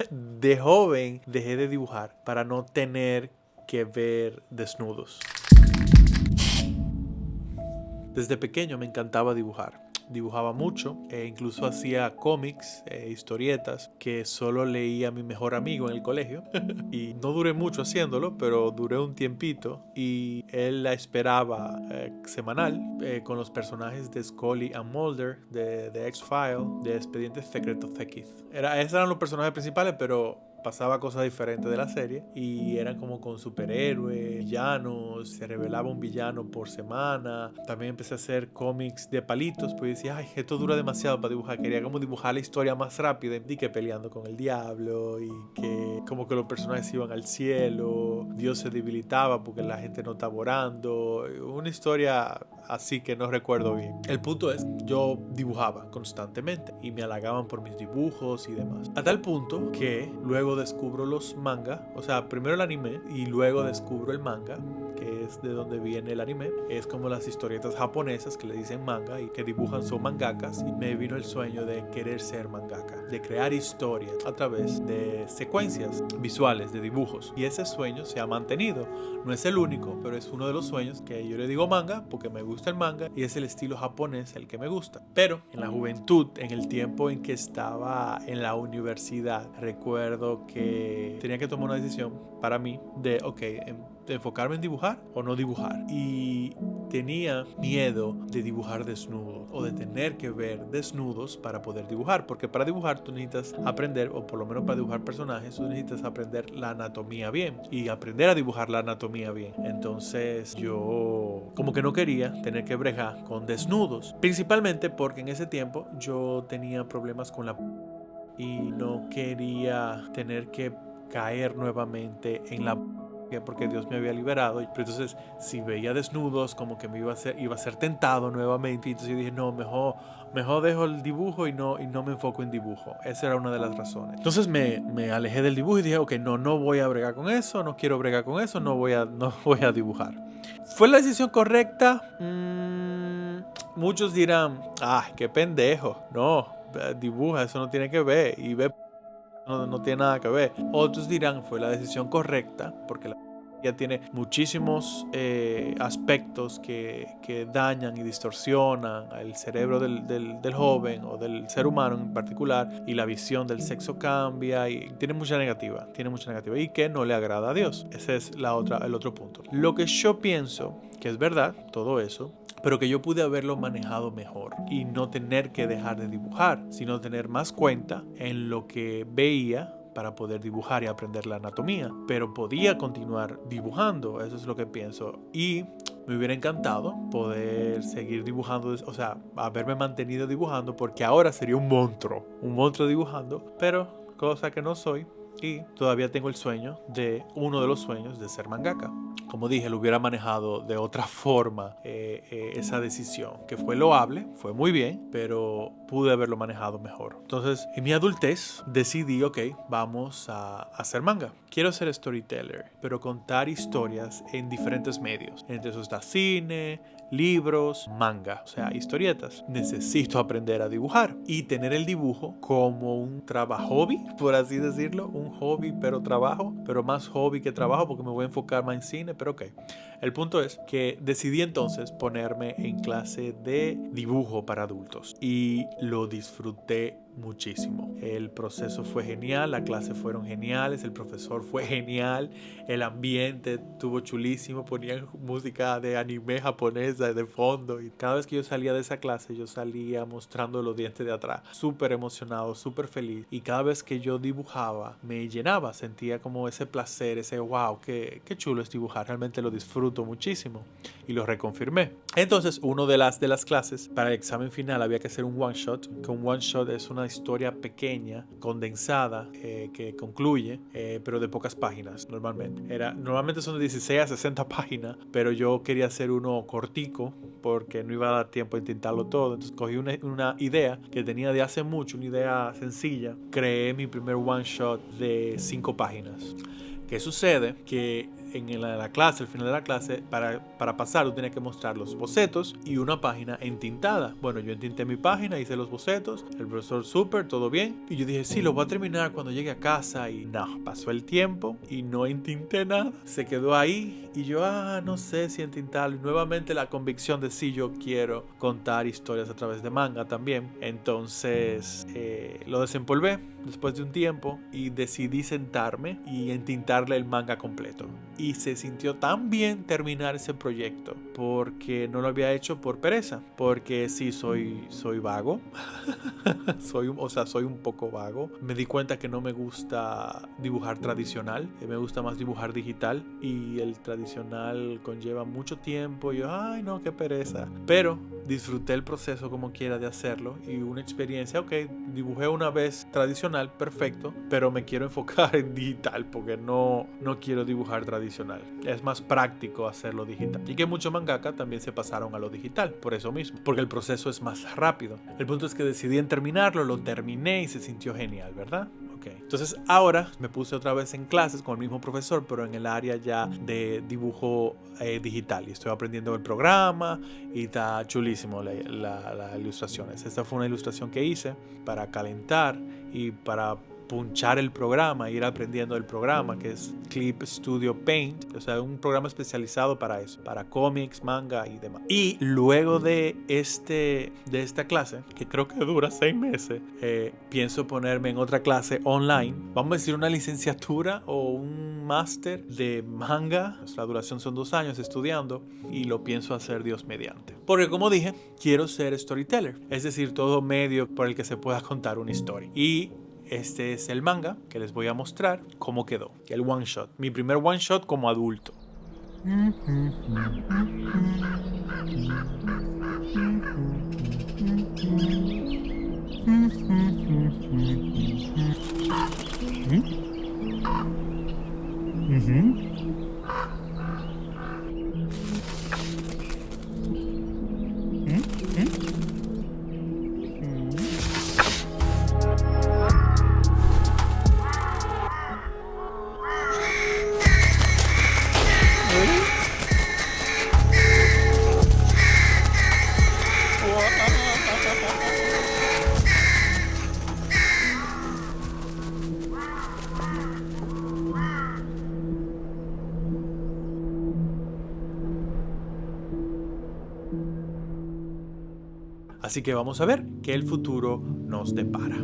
De joven dejé de dibujar para no tener que ver desnudos. Desde pequeño me encantaba dibujar. Dibujaba mucho, incluso hacía cómics, historietas que solo leía a mi mejor amigo en el colegio. Y no duré mucho haciéndolo, pero duré un tiempito y él la esperaba semanal con los personajes de Scully and Mulder, de X-Files, de Expedientes Secretos X. Esos eran los personajes principales, pero pasaba cosas diferentes de la serie y eran como con superhéroes, villanos, se revelaba un villano por semana. También empecé a hacer cómics de palitos, pues decía, ay, esto dura demasiado para dibujar. Quería como dibujar la historia más rápida y que peleando con el diablo y que como que los personajes iban al cielo, Dios se debilitaba porque la gente no estaba orando. Una historia así que no recuerdo bien. El punto es, yo dibujaba constantemente y me halagaban por mis dibujos y demás. A tal punto que luego descubro los manga, o sea, primero el anime y luego descubro el manga, que es de donde viene el anime. Es como las historietas japonesas que le dicen manga y que dibujan son mangakas. Y me vino el sueño de querer ser mangaka, de crear historias a través de secuencias visuales, de dibujos. Y ese sueño se ha mantenido. No es el único, pero es uno de los sueños que yo le digo manga porque me gusta el manga y es el estilo japonés el que me gusta. Pero en la juventud, en el tiempo en que estaba en la universidad, recuerdo que tenía que tomar una decisión para mí de, de enfocarme en dibujar o no dibujar. Y tenía miedo de dibujar desnudo o de tener que ver desnudos para poder dibujar, porque para dibujar tú necesitas aprender, o por lo menos para dibujar personajes, tú necesitas aprender la anatomía bien y aprender a dibujar la anatomía bien. Entonces yo como que no quería tener que bregar con desnudos, principalmente porque en ese tiempo yo tenía problemas con la y no quería tener que caer nuevamente en la porque Dios me había liberado. Pero entonces si veía desnudos como que me iba a ser tentado nuevamente, y entonces yo dije no, mejor dejo el dibujo y no me enfoco en dibujo. Esa era una de las razones. Entonces me alejé del dibujo y dije ok, no voy a bregar con eso, no quiero bregar con eso, no voy a dibujar. ¿Fue la decisión correcta? Muchos dirán, qué pendejo, no, dibuja, eso no tiene que ver, y ve no tiene nada que ver. Otros dirán fue la decisión correcta porque la ya tiene muchísimos aspectos que dañan y distorsionan el cerebro del joven o del ser humano en particular, y la visión del sexo cambia y tiene mucha negativa y que no le agrada a Dios. Ese es el otro punto. Lo que yo pienso que es verdad todo eso, pero que yo pude haberlo manejado mejor y no tener que dejar de dibujar, sino tener más cuenta en lo que veía para poder dibujar y aprender la anatomía, pero podía continuar dibujando. Eso es lo que pienso, y me hubiera encantado poder seguir dibujando, o sea, haberme mantenido dibujando, porque ahora sería un monstruo dibujando, pero cosa que no soy. Y todavía tengo uno de los sueños de ser mangaka. Como dije, lo hubiera manejado de otra forma esa decisión, que fue loable, fue muy bien, pero pude haberlo manejado mejor. Entonces, en mi adultez decidí, vamos a hacer manga. Quiero ser storyteller, pero contar historias en diferentes medios. Entre eso está cine, libros, manga, o sea, historietas. Necesito aprender a dibujar y tener el dibujo como un trabajo hobby, por así decirlo, un hobby pero trabajo, pero más hobby que trabajo porque me voy a enfocar más en cine, pero ok. El punto es que decidí entonces ponerme en clase de dibujo para adultos y lo disfruté muchísimo. El proceso fue genial, las clases fueron geniales, el profesor fue genial, el ambiente estuvo chulísimo, ponían música de anime japonesa de fondo, y cada vez que yo salía de esa clase yo salía mostrando los dientes de atrás, súper emocionado, súper feliz, y cada vez que yo dibujaba me llenaba, sentía como ese placer, ese wow, qué chulo es dibujar, realmente lo disfruto muchísimo, y lo reconfirmé. Entonces, una de las clases para el examen final había que hacer un one shot, que un one shot es una historia pequeña, condensada, que concluye, pero de pocas páginas normalmente. Normalmente son de 16 a 60 páginas, pero yo quería hacer uno cortico porque no iba a dar tiempo a intentarlo todo. Entonces cogí una idea que tenía de hace mucho, una idea sencilla. Creé mi primer one shot de 5 páginas. ¿Qué sucede? Que en la clase, al final de la clase, para pasar tú tienes que mostrar los bocetos y una página entintada. Bueno, yo entinté mi página, hice los bocetos, el profesor súper, todo bien. Y yo dije, sí, lo voy a terminar cuando llegue a casa. Y no, pasó el tiempo y no entinté nada. Se quedó ahí y yo, no sé si entintarlo. Y nuevamente la convicción de sí, yo quiero contar historias a través de manga también. Entonces lo desempolvé después de un tiempo y decidí sentarme y entintarle el manga completo. Y se sintió tan bien terminar ese proyecto porque no lo había hecho por pereza, porque sí soy vago. soy un poco vago. Me di cuenta que no me gusta dibujar tradicional, me gusta más dibujar digital, y el tradicional conlleva mucho tiempo y yo, ay no, qué pereza. Pero disfruté el proceso como quiera de hacerlo y una experiencia, ok, dibujé una vez tradicional, perfecto, pero me quiero enfocar en digital porque no quiero dibujar tradicional. Es más práctico hacerlo digital. Y que muchos mangaka también se pasaron a lo digital, por eso mismo, porque el proceso es más rápido. El punto es que decidí en terminarlo, lo terminé y se sintió genial, ¿verdad? Okay. Entonces ahora me puse otra vez en clases con el mismo profesor, pero en el área ya de dibujo digital, y estoy aprendiendo el programa y está chulísimo las ilustraciones. Esta fue una ilustración que hice para calentar y para punchar el programa, ir aprendiendo el programa, que es Clip Studio Paint, o sea, un programa especializado para eso, para cómics, manga y demás. Y luego de esta clase, que creo que dura 6 meses, pienso ponerme en otra clase online, vamos a decir una licenciatura o un máster de manga. La duración son 2 años estudiando y lo pienso hacer Dios mediante. Porque como dije, quiero ser storyteller, es decir, todo medio por el que se pueda contar una historia. Y este es el manga que les voy a mostrar cómo quedó. El one shot. Mi primer one shot como adulto. Así que vamos a ver qué el futuro nos depara.